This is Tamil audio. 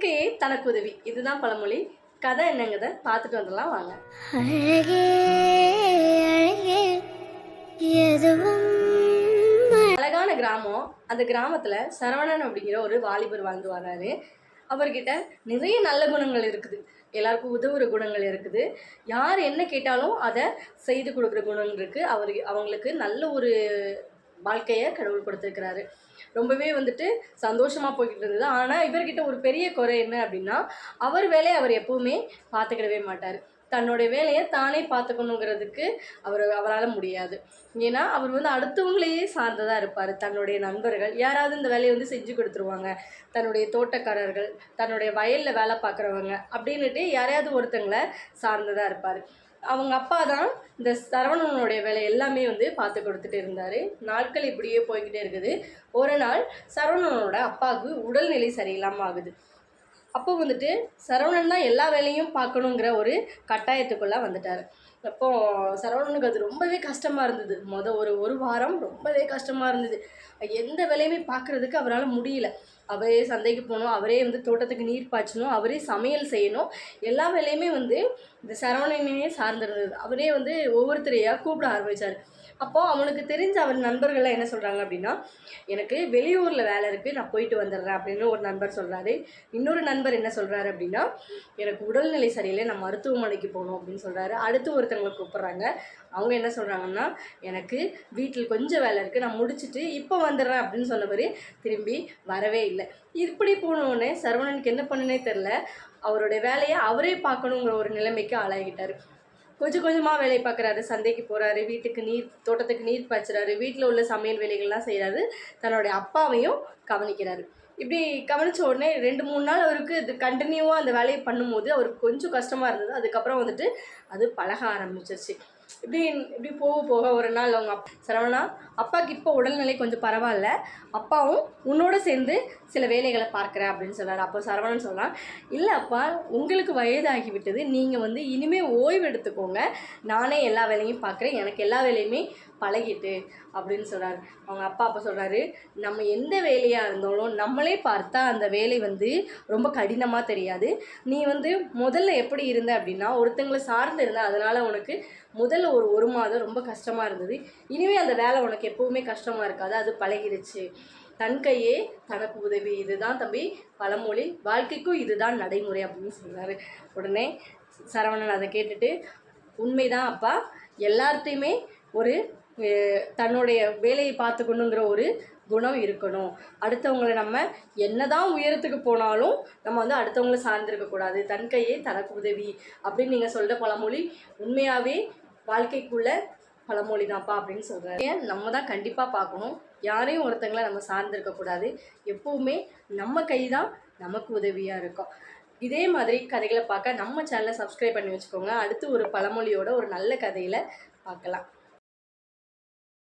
கையே தனக்கு உதவி. இதுதான் பழமொழி. கதை என்னங்கிறத பார்த்துட்டு வந்துடலாம் வாங்க. அழகான கிராமம். அந்த கிராமத்தில் சரவணன் அப்படிங்கிற ஒரு வாலிபர் வாழ்ந்து வர்றாரு. அவர்கிட்ட நிறைய நல்ல குணங்கள் இருக்குது. எல்லாருக்கும் உதவுற குணங்கள் இருக்குது. யார் என்ன கேட்டாலும் அதை செய்து கொடுக்குற குணங்கள் இருக்குது. அவங்களுக்கு நல்ல ஒரு வாழ்க்கையை கடவுள் கொடுத்துருக்கிறாரு. ரொம்பவே சந்தோஷமாக போய்கிட்டு இருந்தது. ஆனால் இவர்கிட்ட ஒரு பெரிய குறை என்ன அப்படின்னா, அவர் வேலையை அவர் எப்போவுமே பார்த்துக்கிடவே மாட்டார். தன்னுடைய வேலையை தானே பார்த்துக்கணுங்கிறதுக்கு அவரால் முடியாது. ஏன்னா அவர் அடுத்தவங்களையே சார்ந்ததாக இருப்பார். தன்னுடைய நண்பர்கள் யாராவது இந்த வேலையை செஞ்சு கொடுத்துருவாங்க. தன்னுடைய தோட்டக்காரர்கள், தன்னுடைய வயலில் வேலை பார்க்குறவங்க அப்படின்னுட்டு யாரையாவது ஒருத்தங்களை சார்ந்ததாக இருப்பார். அவங்க அப்பா தான் இந்த சரவணனுடைய வேலை எல்லாமே பார்த்து கொடுத்துட்டு இருந்தார். நாட்கள் இப்படியே போய்கிட்டே இருக்குது. ஒரு நாள் சரவணனோட அப்பாவுக்கு உடல்நிலை சரியில்லாமல் ஆகுது. அப்போ சரவணன் தான் எல்லா வேலையும் பார்க்கணுங்கிற ஒரு கட்டாயத்துக்குள்ளே வந்துட்டார். அப்போது சரவணனுக்கு அது ரொம்பவே கஷ்டமாக இருந்தது. ஒரு வாரம் ரொம்பவே கஷ்டமாக இருந்தது. எந்த வேலையுமே பார்க்குறதுக்கு அவரால் முடியல. அவரே சந்தைக்கு போகணும், அவரே தோட்டத்துக்கு நீர் பாய்ச்சணும், அவரே சமையல் செய்யணும். எல்லா வேலையுமே இந்த சரவணனையே சார்ந்திருந்தது. அவரே ஒவ்வொருத்தரையாக கூப்பிட ஆரம்பித்தார். அப்போது அவனுக்கு தெரிஞ்ச அவர் நண்பர்கள்லாம் என்ன சொல்கிறாங்க அப்படின்னா, எனக்கு வெளியூரில் வேலை இருக்குது, நான் போயிட்டு வந்துடுறேன் அப்படின்னு ஒரு நண்பர் சொல்கிறாரு. இன்னொரு நண்பர் என்ன சொல்கிறாரு அப்படின்னா, எனக்கு உடல்நிலை சரியில்லை, நான் மருத்துவமனைக்கு போகணும் அப்படின்னு சொல்கிறாரு. அடுத்து ஒருத்தவங்களை கூப்பிட்றாங்க. அவங்க என்ன சொல்கிறாங்கன்னா, எனக்கு வீட்டில் கொஞ்சம் வேலை இருக்குது, நான் முடிச்சுட்டு இப்போ வந்துடுறேன் அப்படின்னு சொன்னவர் திரும்பி வரவே இல்லை. இப்படி போனோடனே சரவணனுக்கு என்ன பண்ணுனே தெரில. அவருடைய வேலையை அவரே பார்க்கணுங்கிற ஒரு நிலைமைக்கு ஆளாகிட்டார். கொஞ்சம் கொஞ்சமாக வேலை பார்க்குறாரு. சந்தைக்கு போகிறாரு, தோட்டத்துக்கு நீர் பாய்ச்சுறாரு, வீட்டில் உள்ள சமையல் வேலைகள்லாம் செய்கிறாரு, தன்னுடைய அப்பாவையும் கவனிக்கிறாரு. இப்படி கவனித்த உடனே 2-3 நாள் அவருக்கு இது கண்டினியூவாக அந்த வேலையை பண்ணும்போது அவருக்கு கொஞ்சம் கஷ்டமாக இருந்தது. அதுக்கப்புறம் அது பழக ஆரம்பிச்சிருச்சு. இப்படி போக போக ஒரு நாள் அவங்க சரவணா, அப்பாவுக்கு இப்போ உடல்நிலை கொஞ்சம் பரவாயில்ல, அப்பாவும் உன்னோட சேர்ந்து சில வேலைகளை பார்க்குறேன் அப்படின்னு சொல்கிறார். அப்போ சரவணன் சொல்கிறான், இல்லை அப்பா, உங்களுக்கு வயதாகிவிட்டது, நீங்கள் இனிமேல் ஓய்வு எடுத்துக்கோங்க, நானே எல்லா வேலையும் பார்க்குறேன், எனக்கு எல்லா வேலையுமே பழகிட்டு அப்படின்னு சொல்கிறார். அவங்க அப்பா அப்போ சொல்கிறாரு, நம்ம எந்த வேலையாக இருந்தாலும் நம்மளே பார்த்தா அந்த வேலை ரொம்ப கடினமாக தெரியாது. நீ முதல்ல எப்படி இருந்த அப்படின்னா ஒருத்தங்களை சார்ந்து இருந்த, அதனால் உனக்கு முதல்ல ஒரு மாதம் ரொம்ப கஷ்டமாக இருந்தது. இனிமேல் அந்த வேலை உனக்கு எப்போவுமே கஷ்டமாக இருக்காது, அது பழகிடுச்சு. தன் கையே தனக்கு உதவி. இதுதான் தம்பி பழமொழி, வாழ்க்கைக்கும் இதுதான் நடைமுறை அப்படின்னு சொல்கிறாரு. உடனே சரவணன் அதை கேட்டுட்டு, உண்மைதான் அப்பா, எல்லார்ட்டையுமே ஒரு தன்னுடைய வேலையை பார்த்துக்கணுங்கிற ஒரு குணம் இருக்கணும். அடுத்தவங்களை நம்ம என்னதான் உயரத்துக்கு போனாலும் நம்ம அடுத்தவங்களை சார்ந்திருக்கக்கூடாது. தன் கையே தனக்கு உதவி அப்படின்னு நீங்கள் சொல்கிற பழமொழி உண்மையாகவே வாழ்க்கைக்குள்ள பழமொழி தான்ப்பா அப்படின்னு சொல்கிறாரு. நம்ம தான் கண்டிப்பாக பார்க்கணும். யாரையும் ஒருத்தங்களை நம்ம சார்ந்திருக்கக்கூடாது. எப்போவுமே நம்ம கை தான் நமக்கு உதவியாக இருக்கும். இதே மாதிரி கதைகளை பார்க்க நம்ம சேனலை சப்ஸ்கிரைப் பண்ணி வச்சுக்கோங்க. அடுத்து ஒரு பழமொழியோட ஒரு நல்ல கதையில் பார்க்கலாம்.